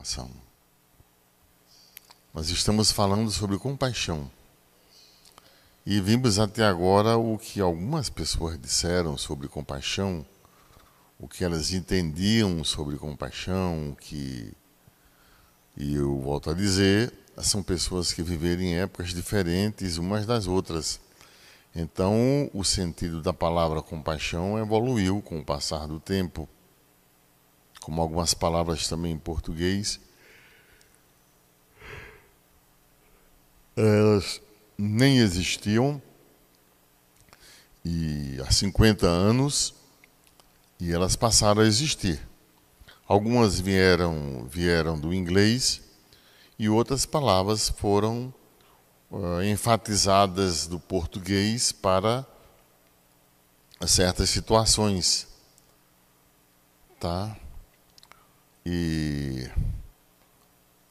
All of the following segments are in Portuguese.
informação. Nós estamos falando sobre compaixão. E vimos até agora o que algumas pessoas disseram sobre compaixão, o que elas entendiam sobre compaixão, e eu volto a dizer, são pessoas que viveram em épocas diferentes umas das outras. Então, o sentido da palavra compaixão evoluiu com o passar do tempo, como algumas palavras também em português. Elas nem existiam há 50 anos e elas passaram a existir. Algumas vieram do inglês e outras palavras foram enfatizadas do português para certas situações, tá? E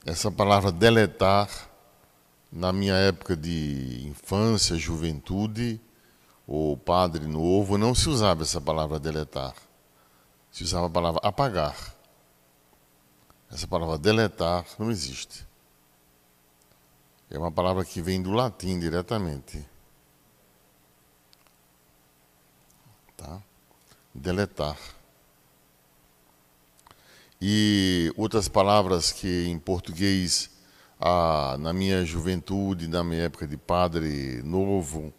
essa palavra deletar, na minha época de infância, juventude, ou padre novo, não se usava essa palavra deletar. Se usava a palavra apagar. Essa palavra deletar não existe. É uma palavra que vem do latim diretamente. Tá? Deletar. E outras palavras que em português, na minha juventude, na minha época de padre novo,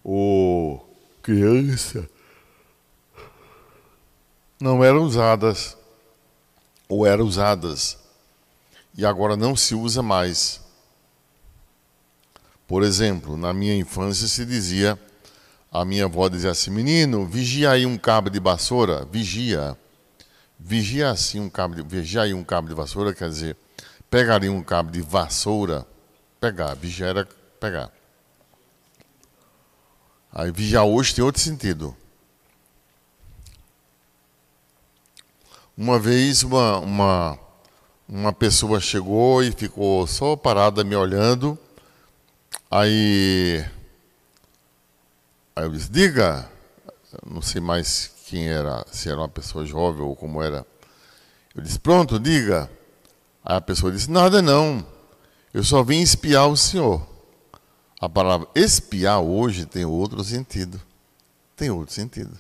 ou criança, não eram usadas, ou eram usadas, e agora não se usa mais. Por exemplo, na minha infância se dizia, a minha avó dizia assim, menino, vigia aí um cabo de vassoura, vigia. Vigia aí um cabo de vassoura, quer dizer, pegaria um cabo de vassoura, pegar, vigiar era pegar. Aí vigiar hoje tem outro sentido. Uma vez uma pessoa chegou e ficou só parada me olhando, aí eu disse, diga, não sei mais quem era, se era uma pessoa jovem ou como era. Eu disse, pronto, diga. Aí a pessoa disse, nada não, eu só vim espiar o senhor. A palavra espiar hoje tem outro sentido. Tem outro sentido.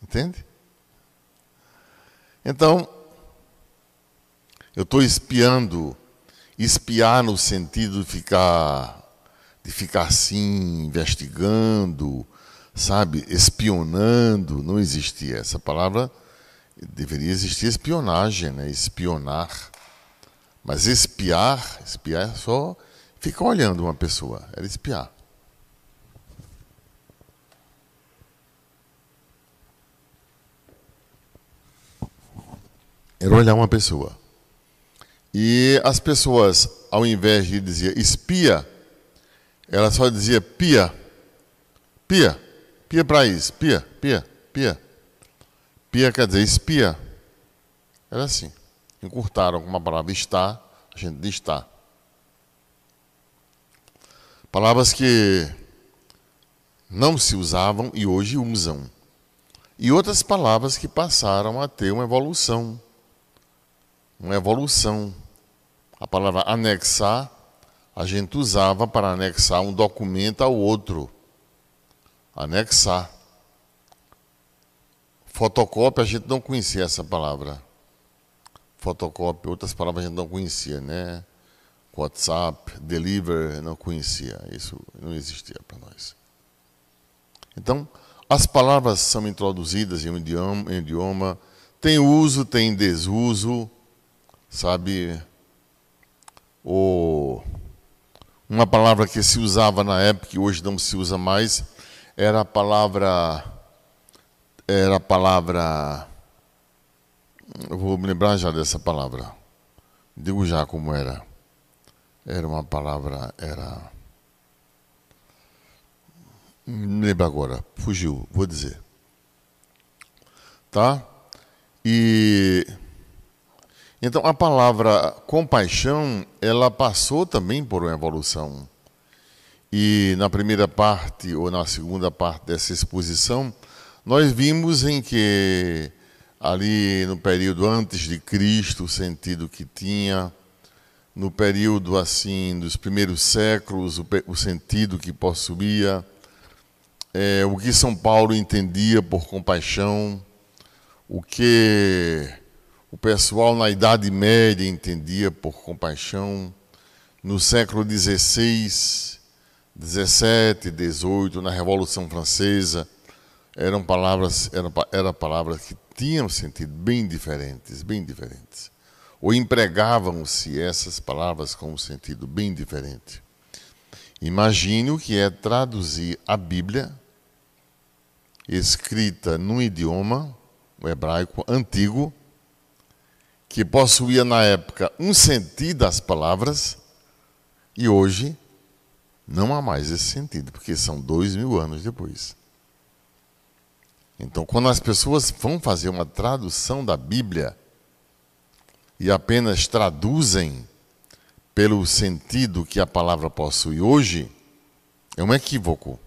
Entende? Então, eu estou espiando, espiar no sentido de ficar assim, investigando, sabe, espionando, não existia. Essa palavra deveria existir espionagem, né? Espionar. Mas espiar é só ficar olhando uma pessoa, era espiar. Era olhar uma pessoa. E as pessoas, ao invés de dizer espia, ela só dizia pia. Pia. Pia para isso. Pia. Pia. Pia. Pia quer dizer espia. Era assim. Encurtaram com uma palavra está, a gente diz está. Palavras que não se usavam e hoje usam. E outras palavras que passaram a ter uma evolução. Uma evolução. A palavra anexar, a gente usava para anexar um documento ao outro. Anexar. Fotocópia, a gente não conhecia essa palavra. Fotocópia, outras palavras a gente não conhecia, né? WhatsApp, deliver, não conhecia. Isso não existia para nós. Então, as palavras são introduzidas em um idioma, tem uso, tem desuso, sabe? Uma palavra que se usava na época e hoje não se usa mais, era a palavra, eu vou me lembrar já dessa palavra, digo já como era. Era uma palavra, não me lembro agora, fugiu, vou dizer. Tá? Então, a palavra compaixão, ela passou também por uma evolução. E na primeira parte, ou na segunda parte dessa exposição, nós vimos em que ali no período antes de Cristo, o sentido que tinha, no período assim dos primeiros séculos, o sentido que possuía, o que São Paulo entendia por compaixão, o que o pessoal na Idade Média entendia por compaixão, no século XVI, XVII, XVIII, na Revolução Francesa, eram palavras que tinham sentido bem diferentes, bem diferentes. Ou empregavam-se essas palavras com um sentido bem diferente. Imagine o que é traduzir a Bíblia, escrita num idioma, o hebraico antigo, que possuía na época um sentido das palavras, e hoje não há mais esse sentido, porque são 2000 anos depois. Então, quando as pessoas vão fazer uma tradução da Bíblia e apenas traduzem pelo sentido que a palavra possui hoje, é um equívoco.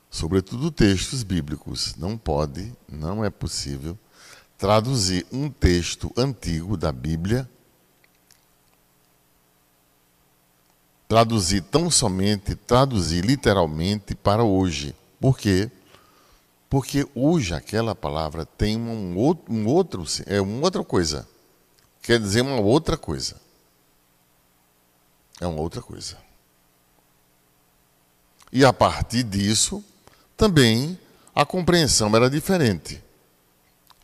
Sobretudo textos bíblicos. Não é possível traduzir um texto antigo da Bíblia, traduzir literalmente para hoje. Por quê? Porque hoje aquela palavra tem uma outra coisa. Quer dizer uma outra coisa. É uma outra coisa. E a partir disso, também a compreensão era diferente.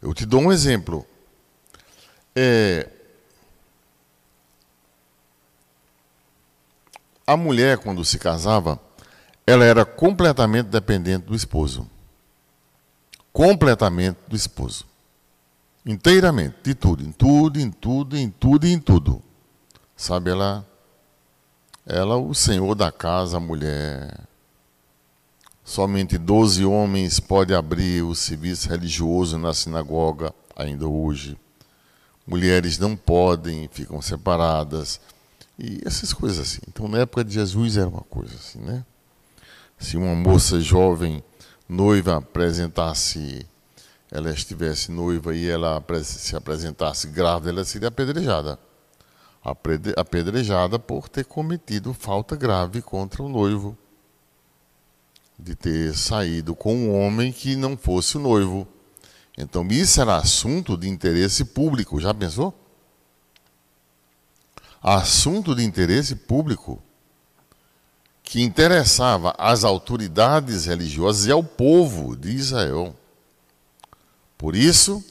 Eu te dou um exemplo. A mulher, quando se casava, ela era completamente dependente do esposo. Completamente do esposo. Inteiramente, de tudo, em tudo. Sabe, ela o senhor da casa, a mulher. Somente 12 homens podem abrir o serviço religioso na sinagoga, ainda hoje. Mulheres não podem, ficam separadas. E essas coisas assim. Então, na época de Jesus era uma coisa assim, né? Se uma moça jovem, noiva, ela estivesse noiva e ela se apresentasse grávida, ela seria apedrejada. Apedrejada por ter cometido falta grave contra o noivo. De ter saído com um homem que não fosse o noivo. Então, isso era assunto de interesse público. Já pensou? Assunto de interesse público que interessava às autoridades religiosas e ao povo de Israel. Por isso,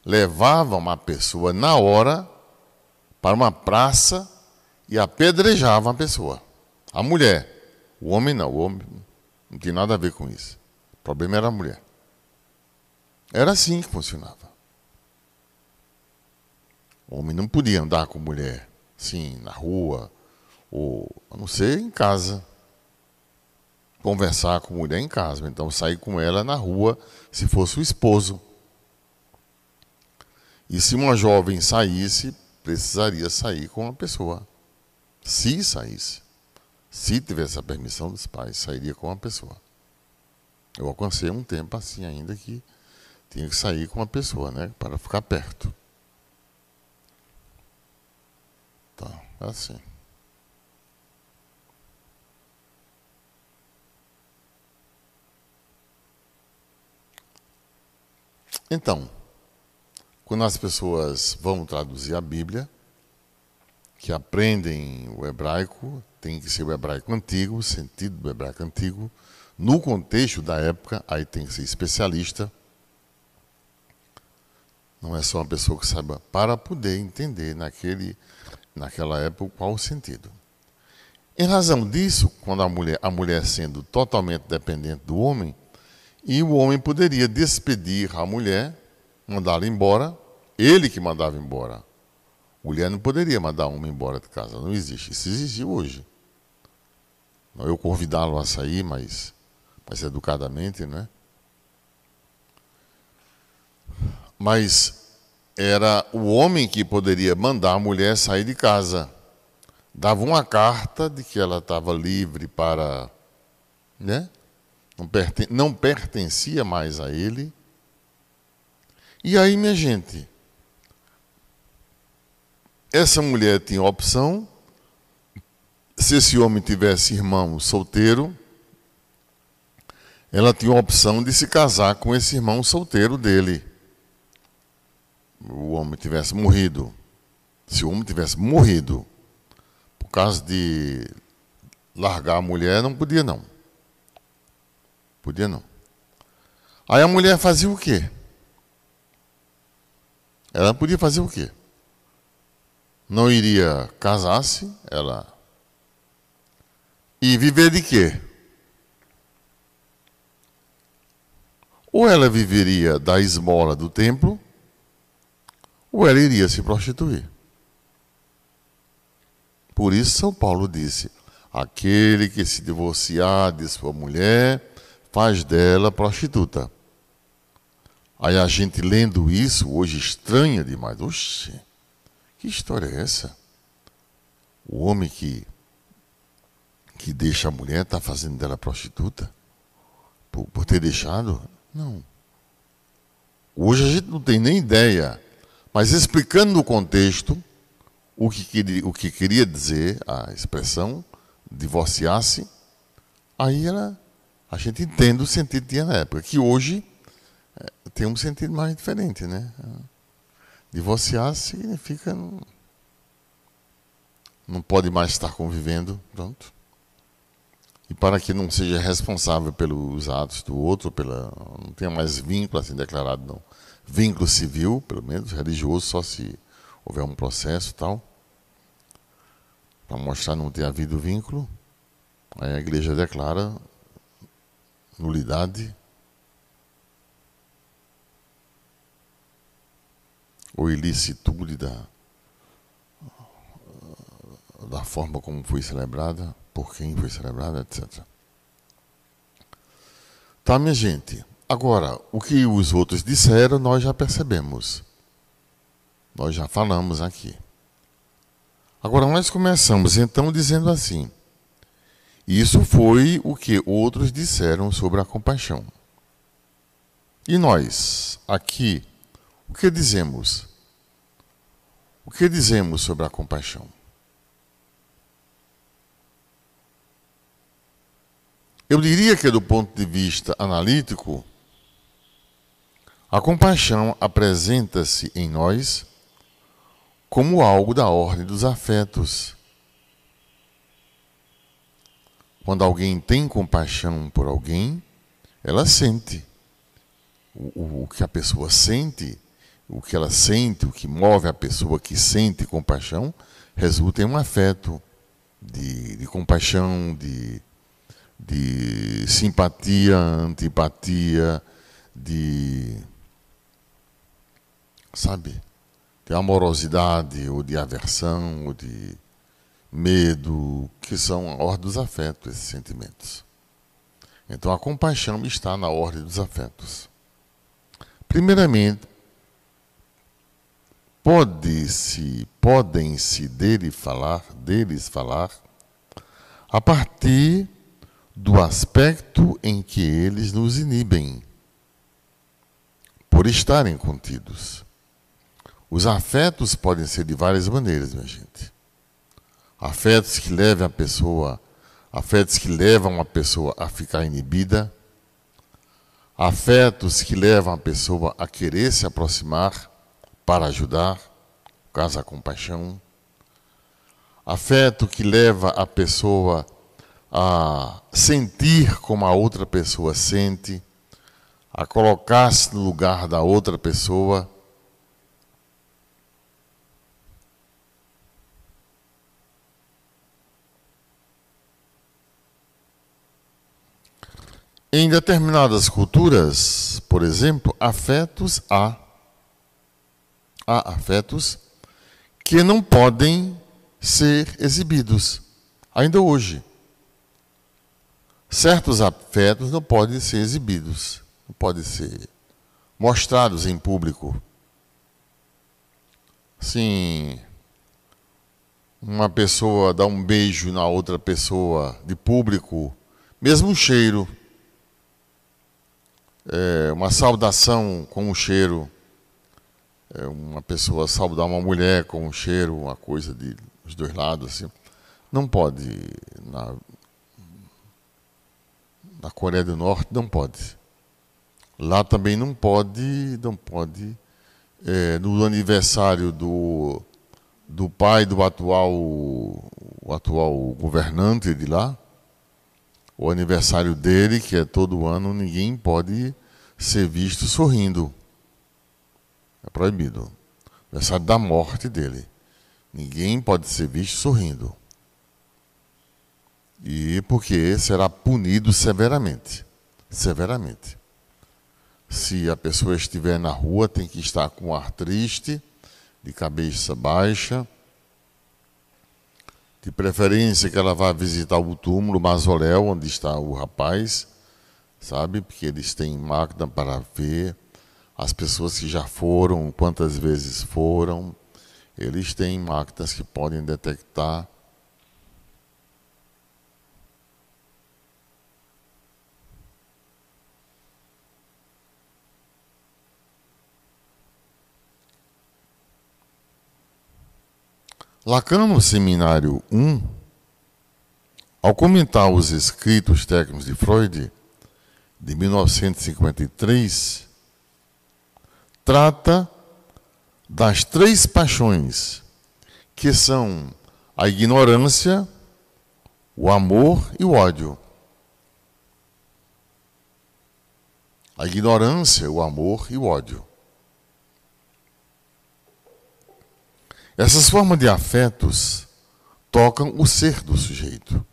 levavam uma pessoa na hora para uma praça e apedrejavam a pessoa. A mulher. O homem não. O homem não tinha nada a ver com isso. O problema era a mulher. Era assim que funcionava. O homem não podia andar com mulher, sim, na rua, ou, a não ser em casa. Conversar com mulher em casa. Então, sair com ela na rua, se fosse o esposo. E se uma jovem saísse, precisaria sair com uma pessoa. Se saísse. Se tivesse a permissão dos pais, sairia com uma pessoa. Eu alcancei um tempo assim ainda que tinha que sair com uma pessoa, né? Para ficar perto. Tá, é assim. Então, quando as pessoas vão traduzir a Bíblia, que aprendem o hebraico, tem que ser o hebraico antigo, o sentido do hebraico antigo, no contexto da época, aí tem que ser especialista. Não é só uma pessoa que saiba, para poder entender naquela época qual o sentido. Em razão disso, quando a mulher sendo totalmente dependente do homem, e o homem poderia despedir a mulher, mandá-la embora, ele que mandava embora. Mulher não poderia mandar um homem embora de casa, não existe. Isso existe hoje. Não eu convidá-lo a sair, mas educadamente, né? Mas era o homem que poderia mandar a mulher sair de casa. Dava uma carta de que ela estava livre para, né? Não pertencia mais a ele. E aí, minha gente, essa mulher tinha opção, se esse homem tivesse irmão solteiro, ela tinha a opção de se casar com esse irmão solteiro dele. O homem tivesse morrido. Se o homem tivesse morrido por causa de largar a mulher, não podia não. Podia não. Aí a mulher fazia o quê? Ela podia fazer o quê? Não iria casar-se, ela... E viver de quê? Ou ela viveria da esmola do templo, ou ela iria se prostituir. Por isso São Paulo disse, aquele que se divorciar de sua mulher, faz dela prostituta. Aí a gente lendo isso, hoje estranha demais. Oxe, que história é essa? O homem que deixa a mulher está fazendo dela prostituta? Por ter deixado? Não. Hoje a gente não tem nem ideia. Mas explicando no contexto o que queria dizer a expressão divorciar-se, aí a gente entende o sentido que tinha na época, que hoje tem um sentido mais diferente, né? Divorciar significa não pode mais estar convivendo, pronto. E para que não seja responsável pelos atos do outro, não tenha mais vínculo assim declarado, não. Vínculo civil, pelo menos, religioso, só se houver um processo e tal. Para mostrar não ter havido vínculo, aí a igreja declara nulidade ou ilicitude da forma como foi celebrada, por quem foi celebrada, etc. Tá, minha gente? Agora, o que os outros disseram, nós já percebemos. Nós já falamos aqui. Agora, nós começamos então dizendo assim. Isso foi o que outros disseram sobre a compaixão. E nós, aqui, o que dizemos? O que dizemos sobre a compaixão? Eu diria que, do ponto de vista analítico, a compaixão apresenta-se em nós como algo da ordem dos afetos. Quando alguém tem compaixão por alguém, ela sente. O que a pessoa sente, o que ela sente, o que move a pessoa que sente compaixão, resulta em um afeto de compaixão, de simpatia, antipatia, sabe, de amorosidade, ou de aversão, ou de medo, que são a ordem dos afetos, esses sentimentos. Então a compaixão está na ordem dos afetos. Primeiramente, podem-se deles falar a partir do aspecto em que eles nos inibem, por estarem contidos. Os afetos podem ser de várias maneiras, minha gente. Afetos que levam a pessoa a ficar inibida, afetos que levam a pessoa a querer se aproximar para ajudar, no caso a compaixão, afeto que leva a pessoa a sentir como a outra pessoa sente, a colocar-se no lugar da outra pessoa. Em determinadas culturas, por exemplo, há afetos que não podem ser exibidos, ainda hoje. Certos afetos não podem ser exibidos, não podem ser mostrados em público. Sim, uma pessoa dá um beijo na outra pessoa de público, mesmo um cheiro, uma saudação com um cheiro, uma pessoa saudar uma mulher com um cheiro, uma coisa dos dois lados, assim. Não pode. Na Coreia do Norte não pode. Lá também não pode, no aniversário do pai do atual governante de lá, o aniversário dele, que é todo ano, ninguém pode ser visto sorrindo. É proibido. Aniversário da morte dele. Ninguém pode ser visto sorrindo. E porque será punido severamente. Severamente. Se a pessoa estiver na rua, tem que estar com ar triste, de cabeça baixa. De preferência que ela vá visitar o túmulo, o mausoléu, onde está o rapaz, sabe? Porque eles têm máquina para ver as pessoas que já foram, quantas vezes foram. Eles têm máquinas que podem detectar. Lacan, no Seminário 1, ao comentar os escritos técnicos de Freud, de 1953, trata das 3 paixões, que são a ignorância, o amor e o ódio. A ignorância, o amor e o ódio. Essas formas de afetos tocam o ser do sujeito.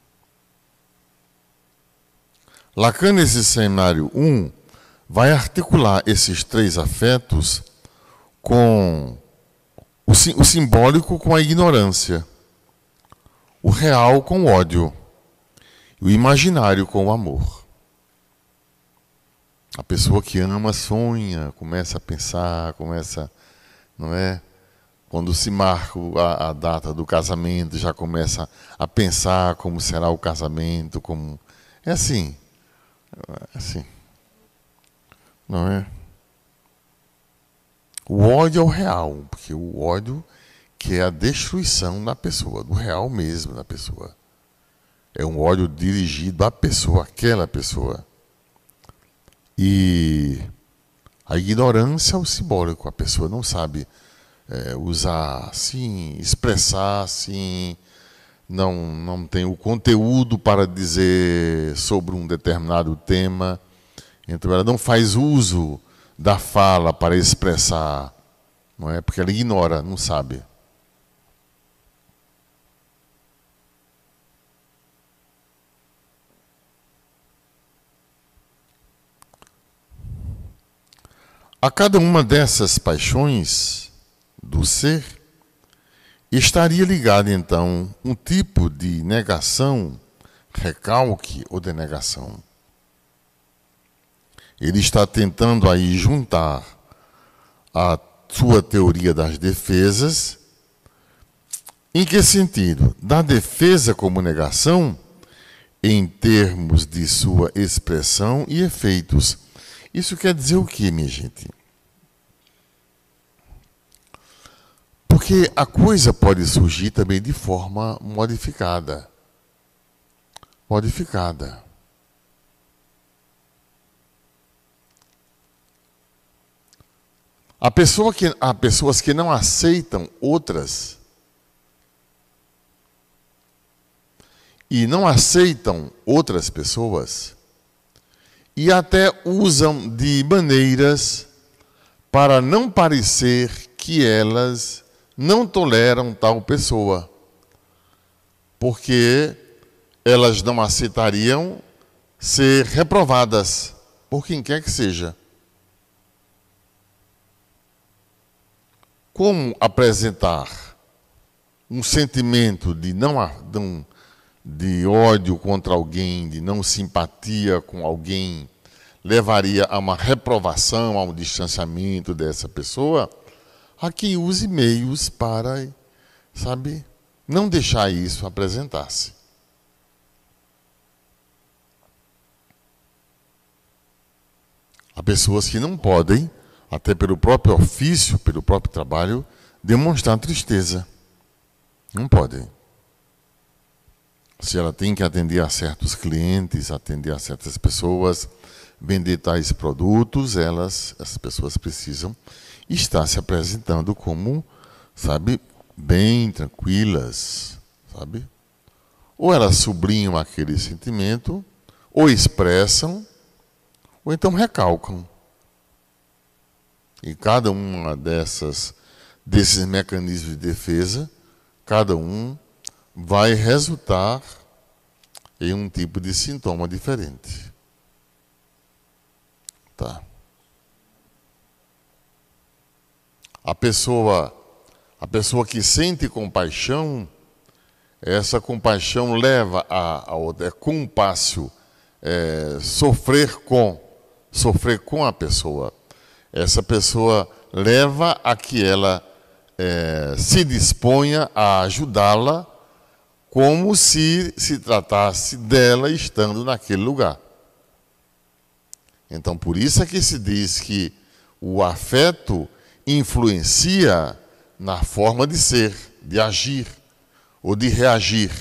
Lacan, nesse Seminário 1, vai articular esses 3 afetos com o simbólico com a ignorância, o real com o ódio, e o imaginário com o amor. A pessoa que ama sonha, começa a pensar, não é? Quando se marca a data do casamento, já começa a pensar como será o casamento, como... É assim. Não é? O ódio é o real, porque o ódio que é a destruição da pessoa, do real mesmo da pessoa. É um ódio dirigido à pessoa, àquela pessoa. E a ignorância é o simbólico, a pessoa não sabe usar assim, expressar assim, não tem o conteúdo para dizer sobre um determinado tema, então ela não faz uso da fala para expressar, não é? Porque ela ignora, não sabe. A cada uma dessas paixões do ser, estaria ligado, então, um tipo de negação, recalque ou denegação. Ele está tentando aí juntar a sua teoria das defesas. Em que sentido? Da defesa como negação, em termos de sua expressão e efeitos. Isso quer dizer o quê, minha gente? Porque a coisa pode surgir também de forma modificada. Modificada. Há pessoas que não aceitam outras e não aceitam outras pessoas e até usam de maneiras para não parecer que elas não toleram tal pessoa, porque elas não aceitariam ser reprovadas por quem quer que seja. Como apresentar um sentimento de ódio contra alguém, de não simpatia com alguém, levaria a uma reprovação, a um distanciamento dessa pessoa? A quem use meios para, sabe, não deixar isso apresentar-se. Há pessoas que não podem até pelo próprio ofício, pelo próprio trabalho, demonstrar tristeza. Não pode. Se ela tem que atender a certos clientes, atender a certas pessoas, vender tais produtos, essas pessoas precisam estar se apresentando como, sabe, bem tranquilas, sabe? Ou elas sublinham aquele sentimento, ou expressam, ou então recalcam. E cada uma desses mecanismos de defesa, cada um vai resultar em um tipo de sintoma diferente. Tá. A pessoa que sente compaixão, essa compaixão leva a outra, é compássio, sofrer com a pessoa. Essa pessoa leva a que ela se disponha a ajudá-la como se tratasse dela estando naquele lugar. Então, por isso é que se diz que o afeto influencia na forma de ser, de agir, ou de reagir.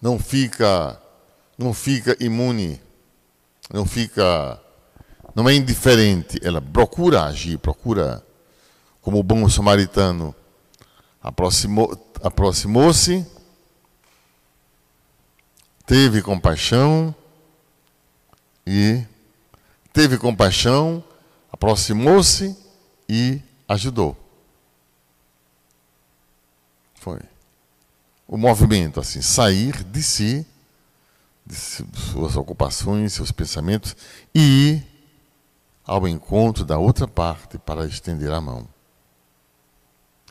Não fica imune, não é indiferente, ela procura agir, procura, como o bom samaritano, aproximou-se, teve compaixão, aproximou-se e ajudou. Foi. O movimento, assim, sair de si, de suas ocupações, seus pensamentos, e ir ao encontro da outra parte para estender a mão.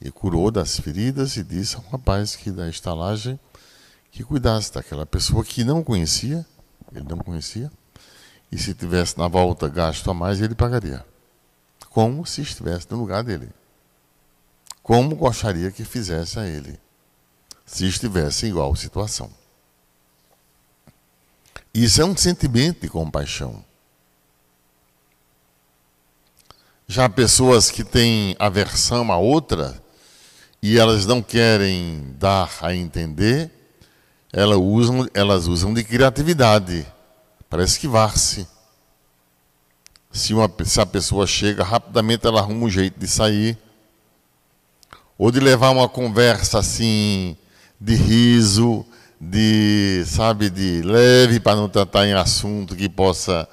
E curou das feridas e disse ao rapaz que da estalagem que cuidasse daquela pessoa que não conhecia, ele não conhecia, e se tivesse na volta gasto a mais, ele pagaria. Como se estivesse no lugar dele. Como gostaria que fizesse a ele, se estivesse em igual situação. Isso é um sentimento de compaixão. Já pessoas que têm aversão a outra e elas não querem dar a entender, elas usam de criatividade para esquivar-se. Se a pessoa chega, rapidamente ela arruma um jeito de sair, ou de levar uma conversa assim, de riso, de leve, para não tratar em assunto que possa,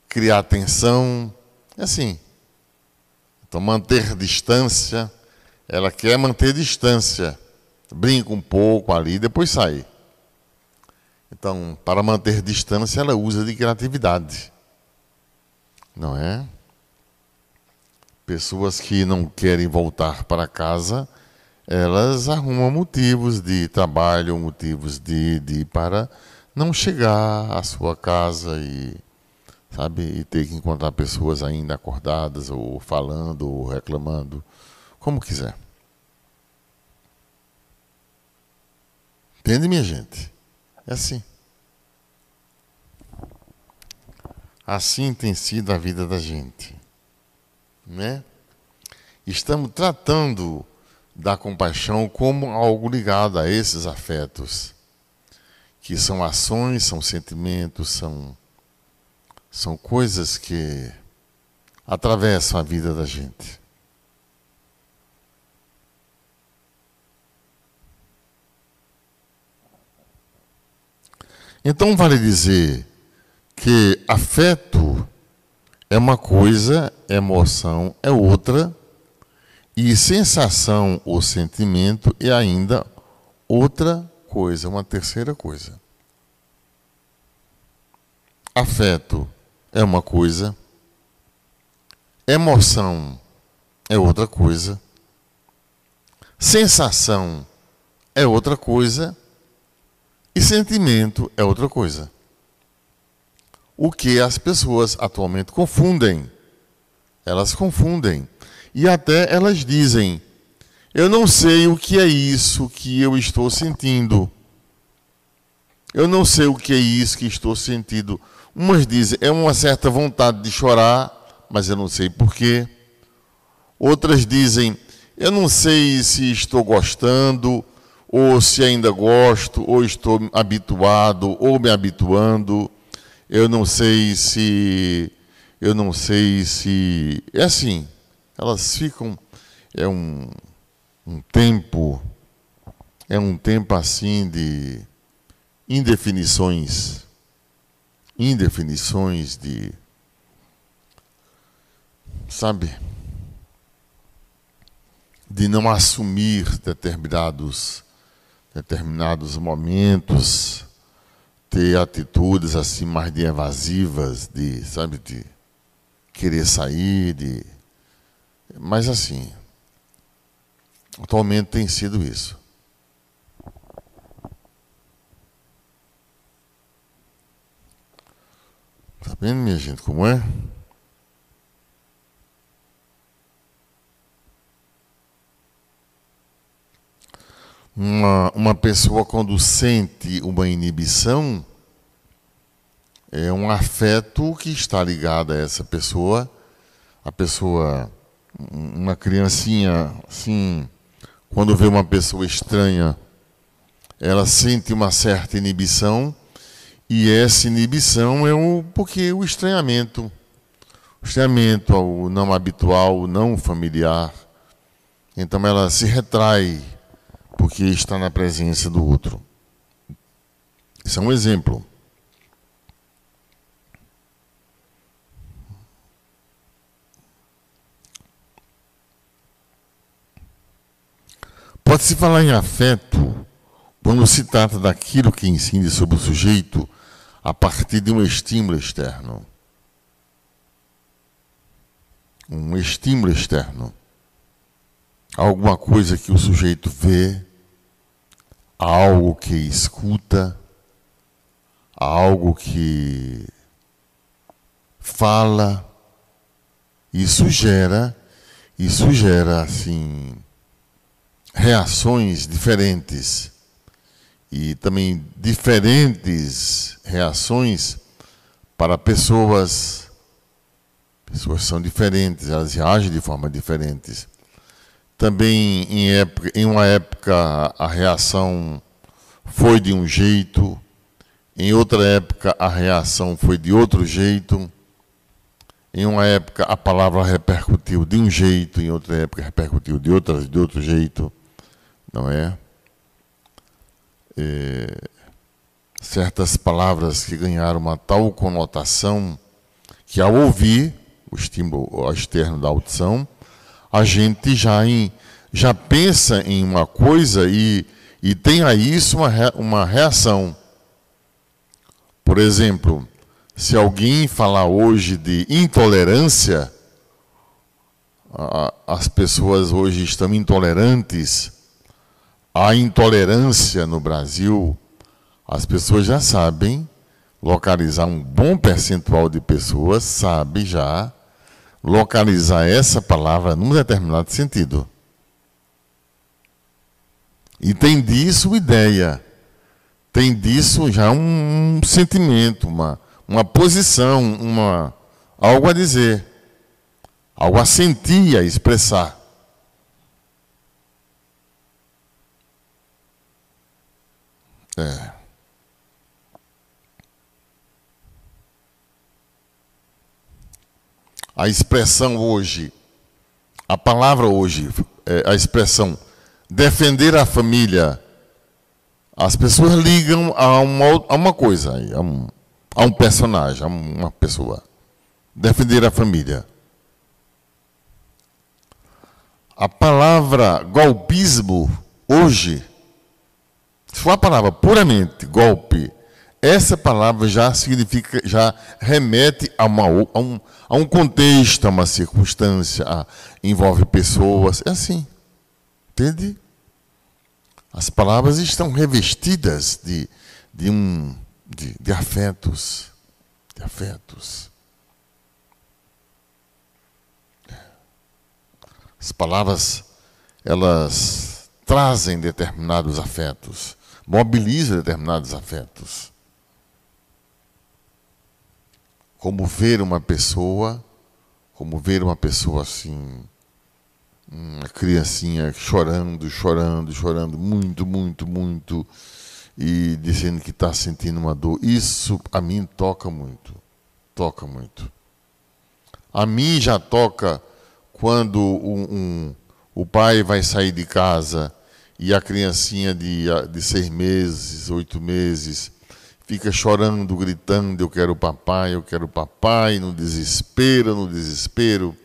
criar tensão. É assim. Então, manter distância, ela quer manter distância, brinca um pouco ali, depois sai. Então, para manter distância, ela usa de criatividade. Não é? Pessoas que não querem voltar para casa, elas arrumam motivos de trabalho, motivos para não chegar à sua casa e ter que encontrar pessoas ainda acordadas, ou falando, ou reclamando, como quiser. Entende, minha gente? É assim. Assim tem sido a vida da gente. Né? Estamos tratando da compaixão como algo ligado a esses afetos, que são ações, são sentimentos, são coisas que atravessam a vida da gente. Então vale dizer que afeto é uma coisa, emoção é outra, e sensação ou sentimento é ainda outra coisa, uma terceira coisa. Afeto é uma coisa, emoção é outra coisa, sensação é outra coisa e sentimento é outra coisa. O que as pessoas atualmente confundem. Elas confundem. E até elas dizem: eu não sei o que é isso que eu estou sentindo. eu não sei o que é isso que estou sentindo. Umas dizem, é uma certa vontade de chorar, mas eu não sei porquê. Outras dizem, eu não sei se estou gostando, ou se ainda gosto, ou estou habituado, ou me habituando. Eu não sei se... É assim, elas ficam... É um tempo assim de indefinições de, sabe, de não assumir determinados momentos, ter atitudes assim mais de evasivas, de, sabe, de querer sair, mas assim, atualmente tem sido isso. Tá vendo, minha gente, como é? Uma pessoa, quando sente uma inibição, é um afeto que está ligado a essa pessoa. A pessoa, uma criancinha, assim, quando vê uma pessoa estranha, ela sente uma certa inibição, e essa inibição é porque o estranhamento ao não habitual, o não familiar. Então ela se retrai porque está na presença do outro. Isso é um exemplo. Pode-se falar em afeto quando se trata daquilo que incide sobre o sujeito a partir de um estímulo externo. Um estímulo externo. Alguma coisa que o sujeito vê, algo que escuta, algo que fala. Isso gera assim, reações diferentes. E também diferentes reações para pessoas. Pessoas são diferentes, elas reagem de forma diferentes. Também em uma época a reação foi de um jeito, em outra época a reação foi de outro jeito. Em uma época a palavra repercutiu de um jeito, em outra época repercutiu de outro jeito, não é? Certas palavras que ganharam uma tal conotação que, ao ouvir o estímulo externo da audição, a gente já pensa em uma coisa e tem a isso uma reação. Por exemplo, se alguém falar hoje de intolerância, as pessoas hoje estão intolerantes. A intolerância no Brasil, as pessoas já sabem localizar, um bom percentual de pessoas sabe já localizar essa palavra num determinado sentido. E tem disso ideia, tem disso já um sentimento, uma posição, algo a dizer, algo a sentir, a expressar. A expressão hoje, a palavra hoje, a expressão defender a família, as pessoas ligam a uma coisa, a um personagem, a uma pessoa. Defender a família. A palavra golpismo hoje, se for a palavra puramente golpe, essa palavra já significa, já remete a um contexto, a uma circunstância, envolve pessoas, é assim, entende? As palavras estão revestidas de afetos, de afetos. As palavras, elas trazem determinados afetos, mobiliza determinados afetos. Como ver uma pessoa assim, uma criancinha chorando, muito, muito, muito, e dizendo que está sentindo uma dor. Isso a mim toca muito, toca muito. A mim já toca quando o pai vai sair de casa e a criancinha de 6 meses, 8 meses, fica chorando, gritando, eu quero papai, no desespero, no desespero.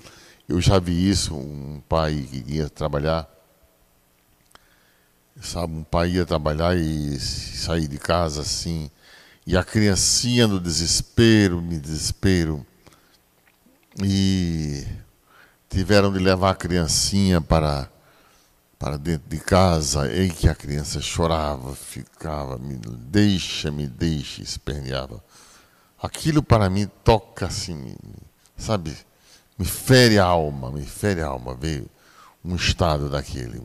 Eu já vi isso, um pai que ia trabalhar, sabe, um pai ia trabalhar e sair de casa assim, e a criancinha no desespero, e tiveram de levar a criancinha para dentro de casa, em que a criança chorava, ficava, me deixa, esperneava. Aquilo para mim toca assim, sabe, me fere a alma, veio um estado daquele,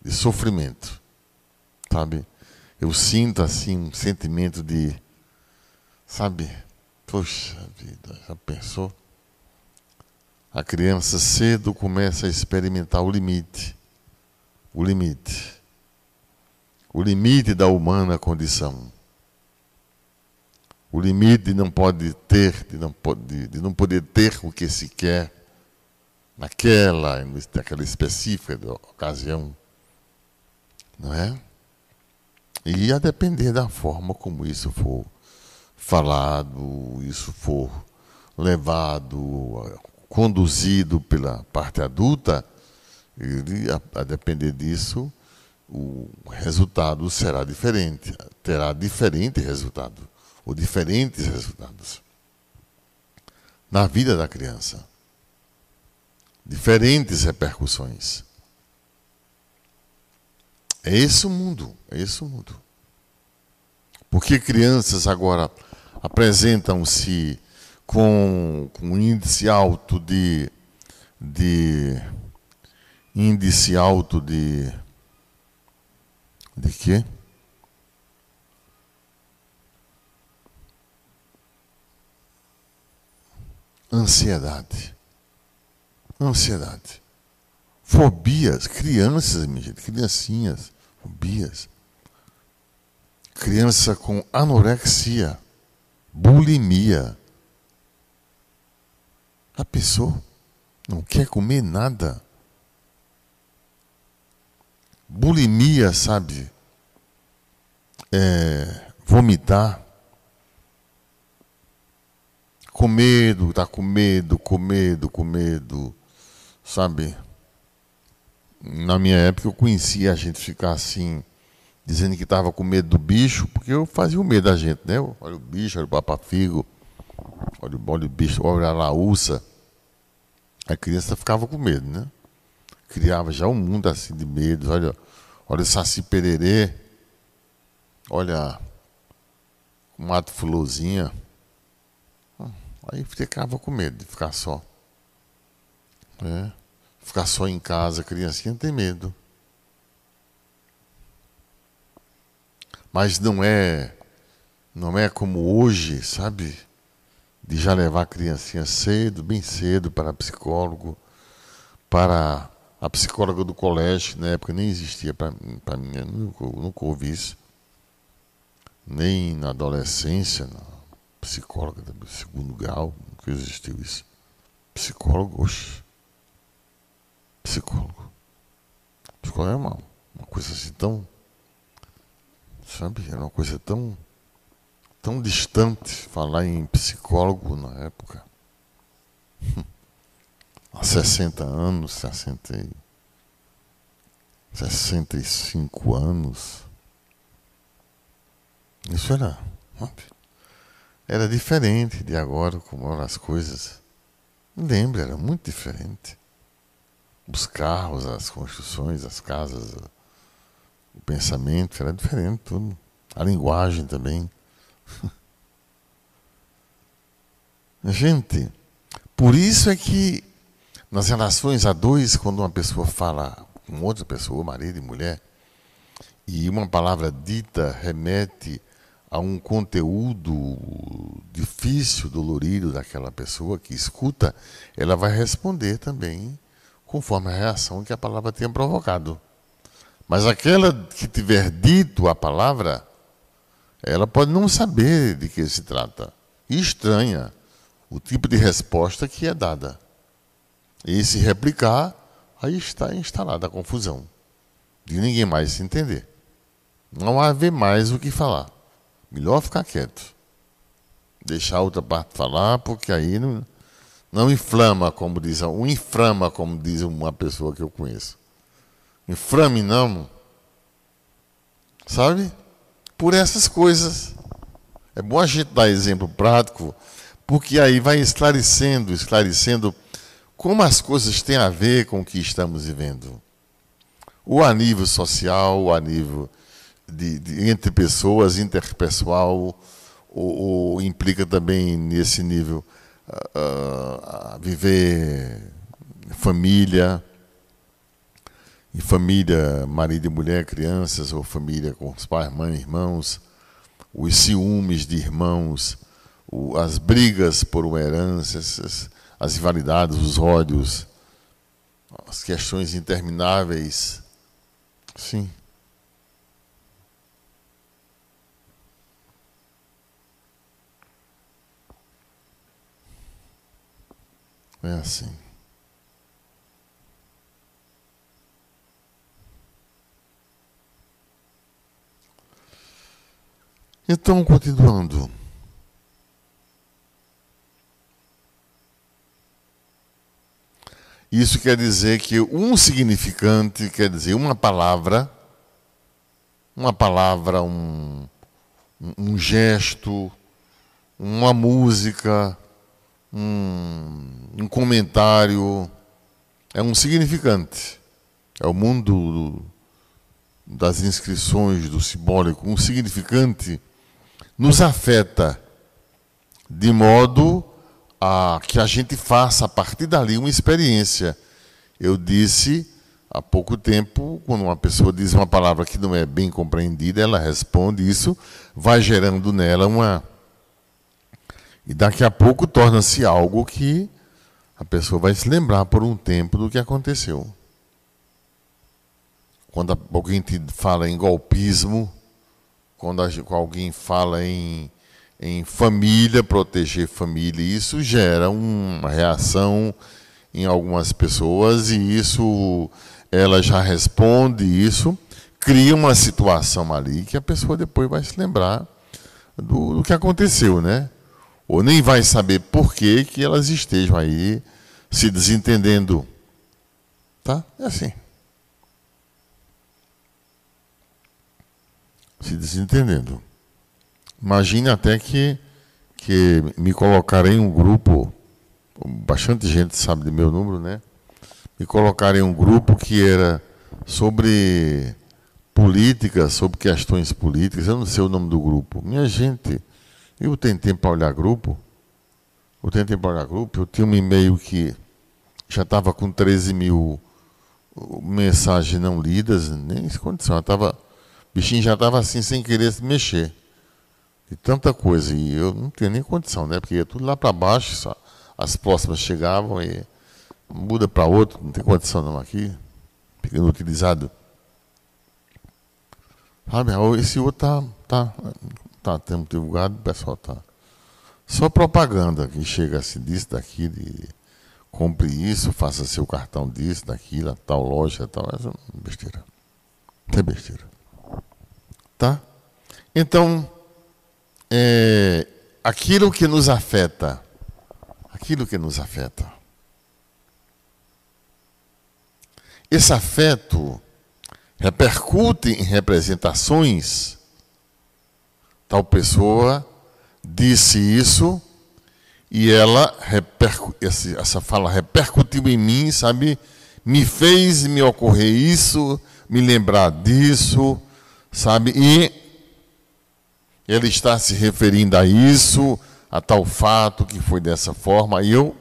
de sofrimento, sabe? Eu sinto assim um sentimento de, sabe, poxa vida, já pensou? A criança cedo começa a experimentar o limite da humana condição. O limite de não poder ter o que se quer naquela específica ocasião, não é? E a depender da forma como isso for falado, isso for levado, conduzido pela parte adulta, a depender disso, o resultado será diferente, terá diferente resultado, ou diferentes resultados na vida da criança. Diferentes repercussões. É esse o mundo, Porque crianças agora apresentam-se com um índice alto de quê? Ansiedade. Fobias, crianças, minha gente, criancinhas, fobias. Criança com anorexia, bulimia. A pessoa não quer comer nada. Bulimia, sabe? Vomitar. Com medo, tá com medo, sabe? Na minha época eu conhecia a gente ficar assim, dizendo que estava com medo do bicho, porque eu fazia o medo da gente, né? Olha o bicho, olha o papafigo, olha o bicho, olha a laúça. A criança ficava com medo, né? Criava já um mundo assim de medo. Olha o saci pererê, olha o mato fulozinha. Aí ficava com medo de ficar só. Ficar só em casa, a criancinha tem medo. Mas não é como hoje, sabe? De já levar a criancinha cedo, bem cedo, para psicólogo, para a psicóloga do colégio, que na época nem existia para mim, eu nunca ouvi isso. Nem na adolescência, na psicóloga do 2º grau, nunca existiu isso. Psicólogo, oxe. Psicólogo é uma coisa assim tão, sabe, era uma coisa tão distante falar em psicólogo na época. Há 60 anos, 65 anos. Isso era diferente de agora, como eram as coisas. Lembra, era muito diferente. Os carros, as construções, as casas, o pensamento, era diferente tudo. A linguagem também. Gente, por isso é que nas relações a dois, quando uma pessoa fala com outra pessoa, marido e mulher, E uma palavra dita remete a um conteúdo difícil, dolorido daquela pessoa que escuta, ela vai responder também conforme a reação que a palavra tenha provocado. Mas aquela que tiver dito a palavra, ela pode não saber de que se trata. E estranha o tipo de resposta que é dada. E se replicar, aí está instalada a confusão. De ninguém mais se entender. Não haver mais o que falar. Melhor ficar quieto. Deixar a outra parte falar, porque aí não inflama, como diz uma pessoa que eu conheço. Inflame não. Sabe? Por essas coisas. É bom a gente dar exemplo prático, porque aí vai esclarecendo como as coisas têm a ver com o que estamos vivendo. Ou a nível social, ou a nível entre pessoas, interpessoal, ou implica também nesse nível viver família, e família, marido e mulher, crianças, ou família com os pais, mãe, irmãos, os ciúmes de irmãos, as brigas por uma herança, as rivalidades, os ódios, as questões intermináveis. Sim. É assim. Então, continuando. Isso quer dizer que um significante quer dizer uma palavra, um gesto, uma música, um comentário, é um significante. É o mundo das inscrições, do simbólico. Um significante nos afeta de modo a que a gente faça a partir dali uma experiência. Eu disse há pouco tempo, quando uma pessoa diz uma palavra que não é bem compreendida, ela responde, isso vai gerando nela uma... E daqui a pouco torna-se algo que a pessoa vai se lembrar por um tempo do que aconteceu. Quando alguém te fala em golpismo, quando alguém fala em família, proteger família, isso gera uma reação em algumas pessoas, e isso, ela já responde isso, cria uma situação ali que a pessoa depois vai se lembrar do que aconteceu, né? Ou nem vai saber por que elas estejam aí se desentendendo. Tá? É assim. Se desentendendo. Imagine até que me colocarem em um grupo, bastante gente sabe do meu número, né? Me colocarem em um grupo que era sobre política, sobre questões políticas, eu não sei o nome do grupo. Minha gente, eu tenho tempo para olhar grupo? Eu tinha um e-mail que já estava com 13 mil mensagens não lidas, nem em condição, o bichinho já estava assim, sem querer se mexer. E tanta coisa, e eu não tinha nem condição, né? Porque ia tudo lá para baixo, só. As próximas chegavam e muda para outro, não tem condição não aqui, ficando utilizado. Sabe, esse outro tá tendo divulgado, o pessoal tá. Só propaganda que chega assim, disso, daquilo, compre isso, faça seu cartão disso, daquilo, tal loja, tal, é besteira. É besteira. Tá? Então, aquilo que nos afeta, esse afeto repercute em representações. Tal pessoa disse isso e essa fala repercutiu em mim, sabe? Me fez me ocorrer isso, me lembrar disso, sabe? E ele está se referindo a isso, a tal fato que foi dessa forma, e eu...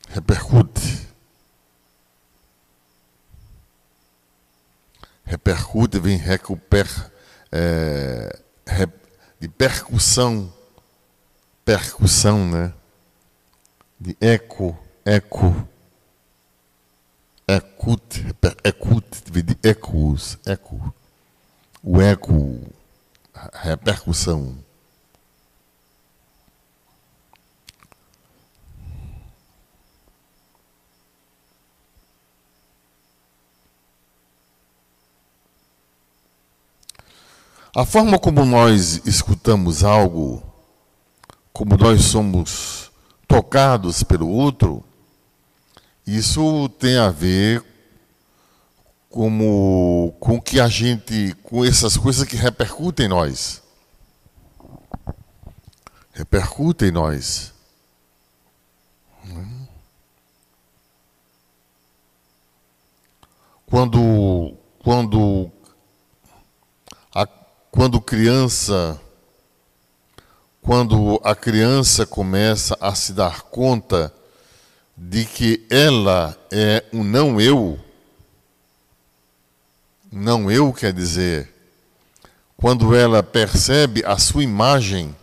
repercute. Repercute vem de percussão, percussão, né? De eco, ecute, vem de ecos, eco. O eco, repercussão. A forma como nós escutamos algo, como nós somos tocados pelo outro, isso tem a ver com que a gente, com essas coisas que repercutem em nós. Repercutem em nós. Quando a criança começa a se dar conta de que ela é um não eu quer dizer, quando ela percebe a sua imagem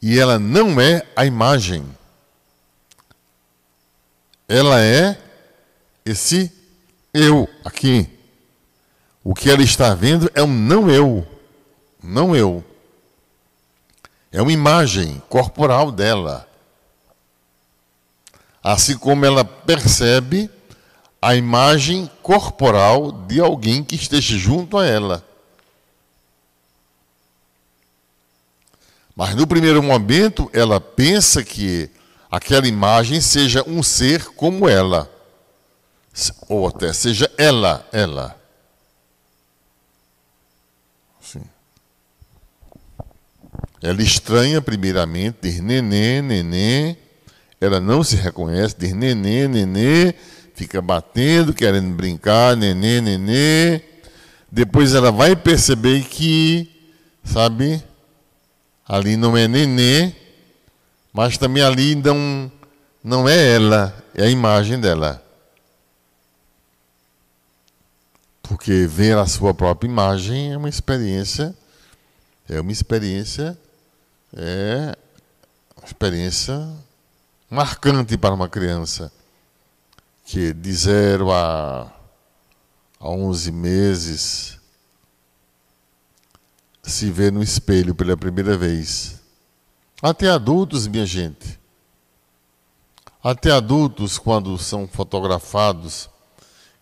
e ela não é a imagem, ela é esse eu aqui. O que ela está vendo é um não eu. É uma imagem corporal dela. Assim como ela percebe a imagem corporal de alguém que esteja junto a ela. Mas no primeiro momento ela pensa que aquela imagem seja um ser como ela. Ou até seja ela. Sim. Ela estranha primeiramente, diz nenê. Ela não se reconhece, diz nenê. Fica batendo, querendo brincar, nenê. Depois ela vai perceber que, sabe, ali não é nenê, mas também ali não é ela, é a imagem dela. Porque ver a sua própria imagem é uma experiência marcante para uma criança que de 0 a 11 meses se vê no espelho pela primeira vez. Até adultos, minha gente. Até adultos, quando são fotografados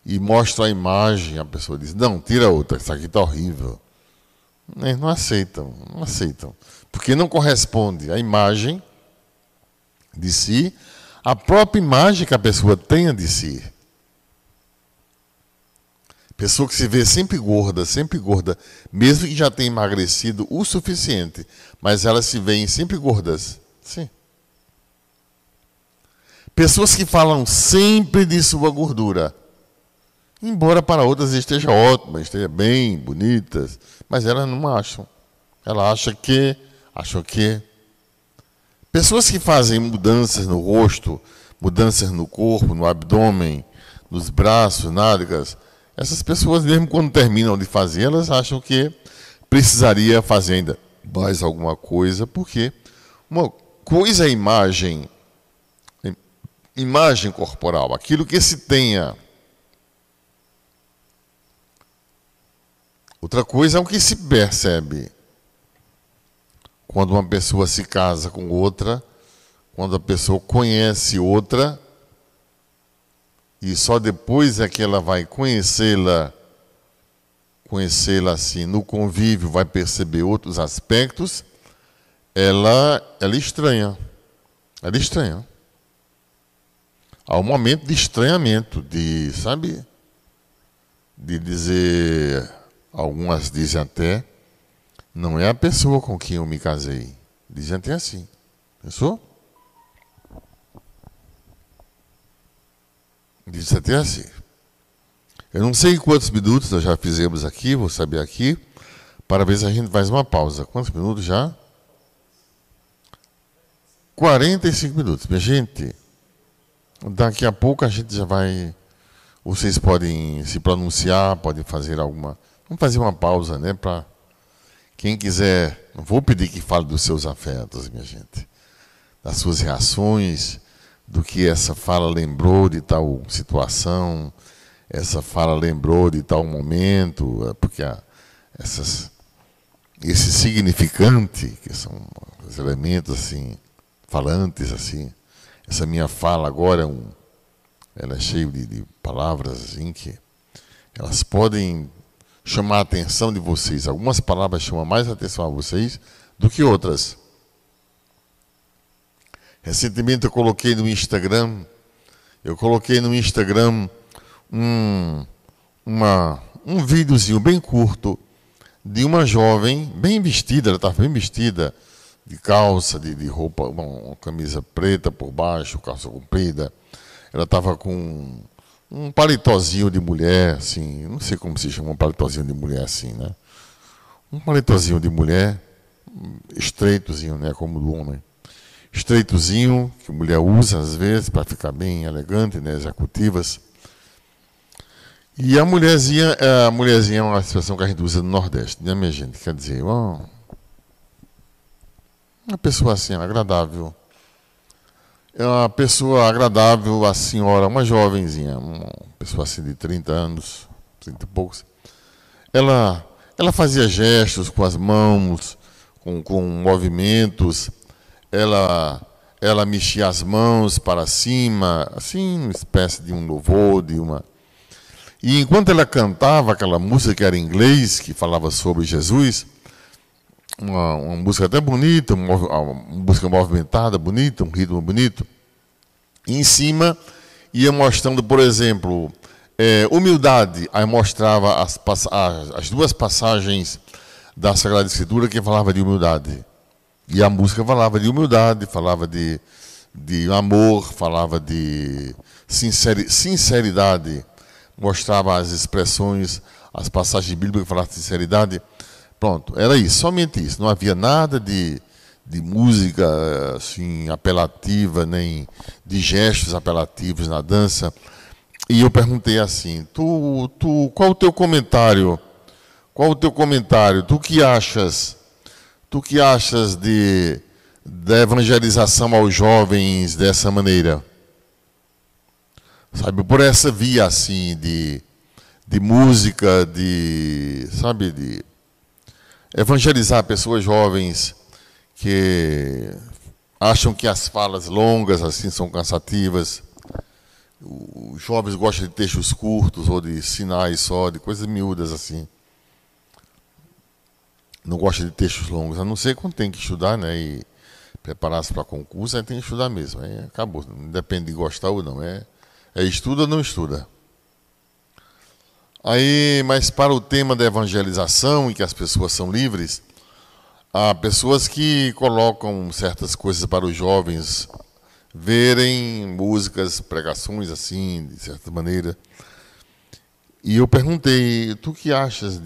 e mostram a imagem, a pessoa diz, não, tira outra, isso aqui está horrível. Eles não aceitam. Porque não corresponde à imagem de si, a própria imagem que a pessoa tenha de si. Pessoa que se vê sempre gorda, mesmo que já tenha emagrecido o suficiente, mas elas se veem sempre gordas. Sim. Pessoas que falam sempre de sua gordura, embora para outras esteja ótima, esteja bem, bonitas, mas elas não acham. Ela acham que. Pessoas que fazem mudanças no rosto, mudanças no corpo, no abdômen, nos braços, nádegas, essas pessoas, mesmo quando terminam de fazer, elas acham que precisaria fazer ainda mais alguma coisa, porque uma coisa é imagem corporal, aquilo que se tenha. Outra coisa é o que se percebe. Quando uma pessoa se casa com outra, quando a pessoa conhece outra, e só depois é que ela vai conhecê-la assim, no convívio, vai perceber outros aspectos, ela estranha. Ela estranha. Há um momento de estranhamento, de dizer, algumas dizem até, não é a pessoa com quem eu me casei. Dizem até assim. Pensou? Dizem até assim. Eu não sei quantos minutos nós já fizemos aqui, vou saber aqui, para ver se a gente faz uma pausa. Quantos minutos já? 45 minutos. Minha gente, Daqui a pouco a gente já vai. Vocês podem se pronunciar, podem fazer alguma. Vamos fazer uma pausa, né? Para quem quiser. Não vou pedir que fale dos seus afetos, minha gente. Das suas reações, do que essa fala lembrou de tal situação, essa fala lembrou de tal momento, porque esse significante, que são os elementos assim, falantes assim, essa minha fala agora ela é cheia de palavras assim que elas podem chamar a atenção de vocês. Algumas palavras chamam mais a atenção a vocês do que outras. Recentemente eu coloquei no Instagram um videozinho bem curto de uma jovem bem vestida, ela estava bem vestida, de calça, de roupa, uma camisa preta por baixo, calça comprida. Ela estava com um paletózinho de mulher, assim, não sei como se chama um paletózinho de mulher assim, né? Um paletózinho de mulher, estreitozinho, né, como do homem. Estreitozinho, que a mulher usa às vezes para ficar bem elegante, né, executivas. E a mulherzinha é uma expressão que a gente usa no Nordeste, né, minha gente? Quer dizer, uma pessoa assim, agradável. É uma pessoa agradável, a senhora, uma jovenzinha, uma pessoa assim de 30 anos, 30 e poucos. Ela fazia gestos com as mãos, com movimentos. Ela mexia as mãos para cima, assim, uma espécie de um louvor, de uma. E enquanto ela cantava aquela música que era em inglês, que falava sobre Jesus, uma música até bonita, uma música movimentada, bonita, um ritmo bonito, e em cima ia mostrando, por exemplo, humildade, aí mostrava as duas passagens da Sagrada Escritura que falava de humildade. E a música falava de humildade, falava de amor, falava de sinceridade, mostrava as expressões, as passagens bíblicas que falavam de sinceridade. Pronto, era isso, somente isso. Não havia nada de música assim, apelativa, nem de gestos apelativos na dança. E eu perguntei assim, qual o teu comentário? Qual o teu comentário? Tu que achas da evangelização aos jovens dessa maneira? Sabe, por essa via assim de música, de evangelizar pessoas jovens que acham que as falas longas assim são cansativas. Os jovens gostam de textos curtos ou de sinais só, de coisas miúdas assim. Não gosta de textos longos, a não ser quando tem que estudar, né? E preparar-se para concurso, aí tem que estudar mesmo. Aí acabou, não depende de gostar ou não. É estuda ou não estuda. Aí, mas para o tema da evangelização, em que as pessoas são livres, há pessoas que colocam certas coisas para os jovens verem, músicas, pregações assim, de certa maneira. E eu perguntei, tu que achas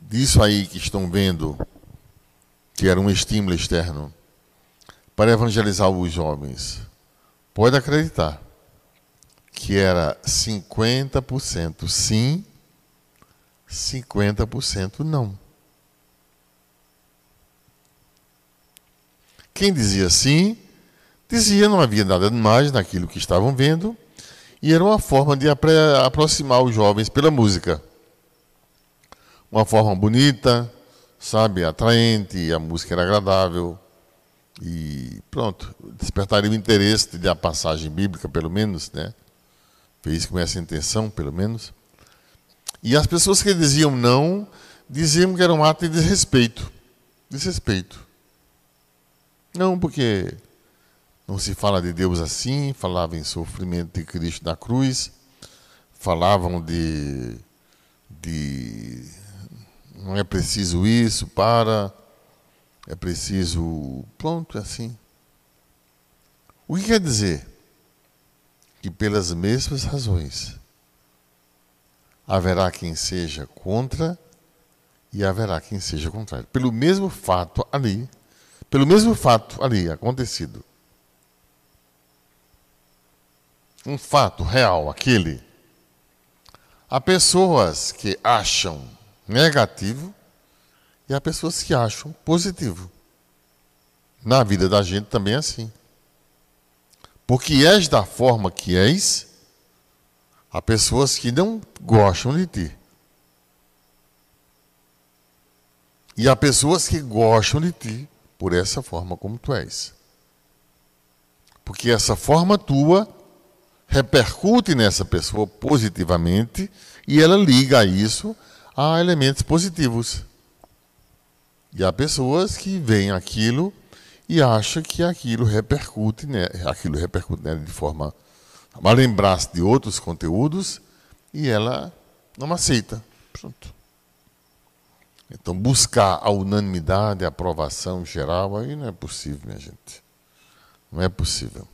disso aí que estão vendo, que era um estímulo externo, para evangelizar os jovens? Pode acreditar que era 50% sim, 50% não. Quem dizia sim, dizia não havia nada mais naquilo que estavam vendo, e era uma forma de aproximar os jovens pela música. Uma forma bonita, sabe, atraente, a música era agradável. E pronto, despertaria o interesse da passagem bíblica, pelo menos, né? Fez com essa intenção, pelo menos. E as pessoas que diziam não, diziam que era um ato de desrespeito. Desrespeito. Não, porque não se fala de Deus assim, falavam em sofrimento de Cristo na cruz, falavam não é preciso isso é preciso, pronto, assim. O que quer dizer? Que pelas mesmas razões haverá quem seja contra e haverá quem seja contrário. Pelo mesmo fato ali acontecido. um fato real, aquele. Há pessoas que acham negativo e há pessoas que acham positivo. Na vida da gente também é assim. Porque és da forma que és, há pessoas que não gostam de ti. E há pessoas que gostam de ti por essa forma como tu és. Porque essa forma tua repercute nessa pessoa positivamente e ela liga isso a elementos positivos. E há pessoas que veem aquilo e acham que aquilo repercute nela de forma a lembrar-se de outros conteúdos e ela não aceita. Pronto. Então, buscar a unanimidade, a aprovação geral, aí não é possível, minha gente. Não é possível.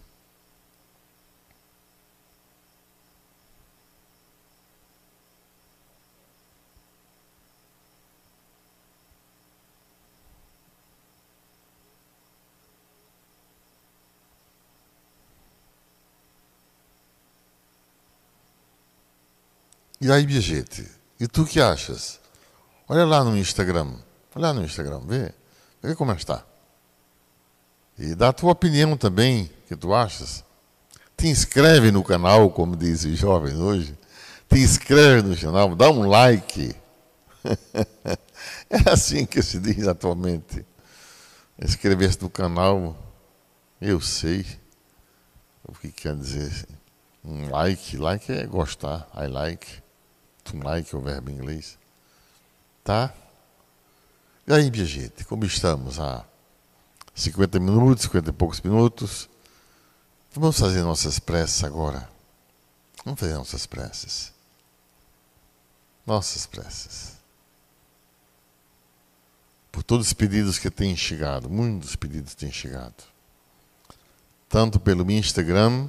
E aí, minha gente, e tu que achas? Olha lá no Instagram. Olha lá no Instagram, vê como está. E dá a tua opinião também, o que tu achas. Te inscreve no canal, como dizem os jovens hoje. Te inscreve no canal, dá um like. É assim que se diz atualmente. Inscrever-se no canal, eu sei o que quer dizer. Um like, like é gostar, I like. Um like é o verbo em inglês. Tá? E aí, minha gente, como estamos? Há 50 minutos, 50 e poucos minutos. Vamos fazer nossas preces agora. Vamos fazer nossas preces. Nossas preces. Por todos os pedidos que têm chegado, muitos pedidos têm chegado. Tanto pelo Instagram,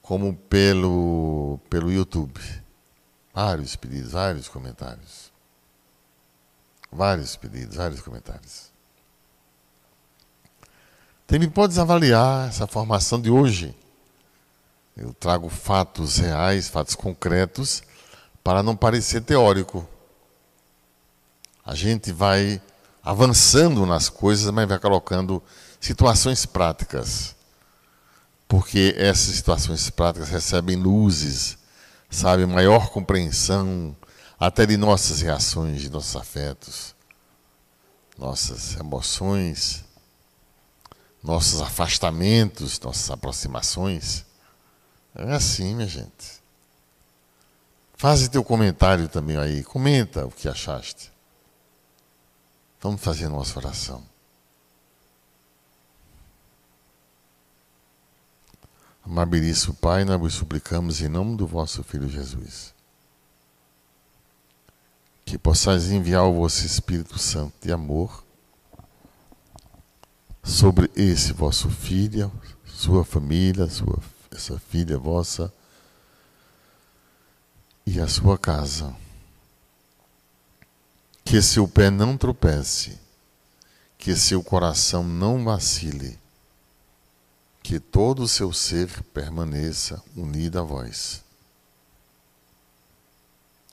como pelo YouTube. Vários pedidos, vários comentários. Vários pedidos, vários comentários. Também podes avaliar essa formação de hoje. Eu trago fatos reais, fatos concretos, para não parecer teórico. A gente vai avançando nas coisas, mas vai colocando situações práticas. Porque essas situações práticas recebem luzes, sabe, maior compreensão, até de nossas reações, de nossos afetos, nossas emoções, nossos afastamentos, nossas aproximações. É assim, minha gente. Faz teu comentário também aí, comenta o que achaste. Vamos fazer nossa oração. Amabilíssimo Pai, nós vos suplicamos em nome do vosso Filho Jesus, que possais enviar o vosso Espírito Santo de amor sobre esse vosso filho, sua família, essa filha vossa e a sua casa. Que seu pé não tropece, que seu coração não vacile, que todo o seu ser permaneça unido a vós.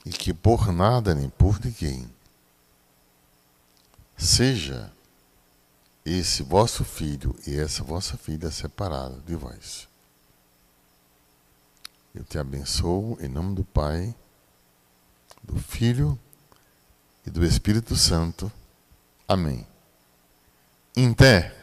E que por nada nem por ninguém seja esse vosso filho e essa vossa filha separado de vós. Eu te abençoo em nome do Pai, do Filho e do Espírito Santo. Amém. Em pé.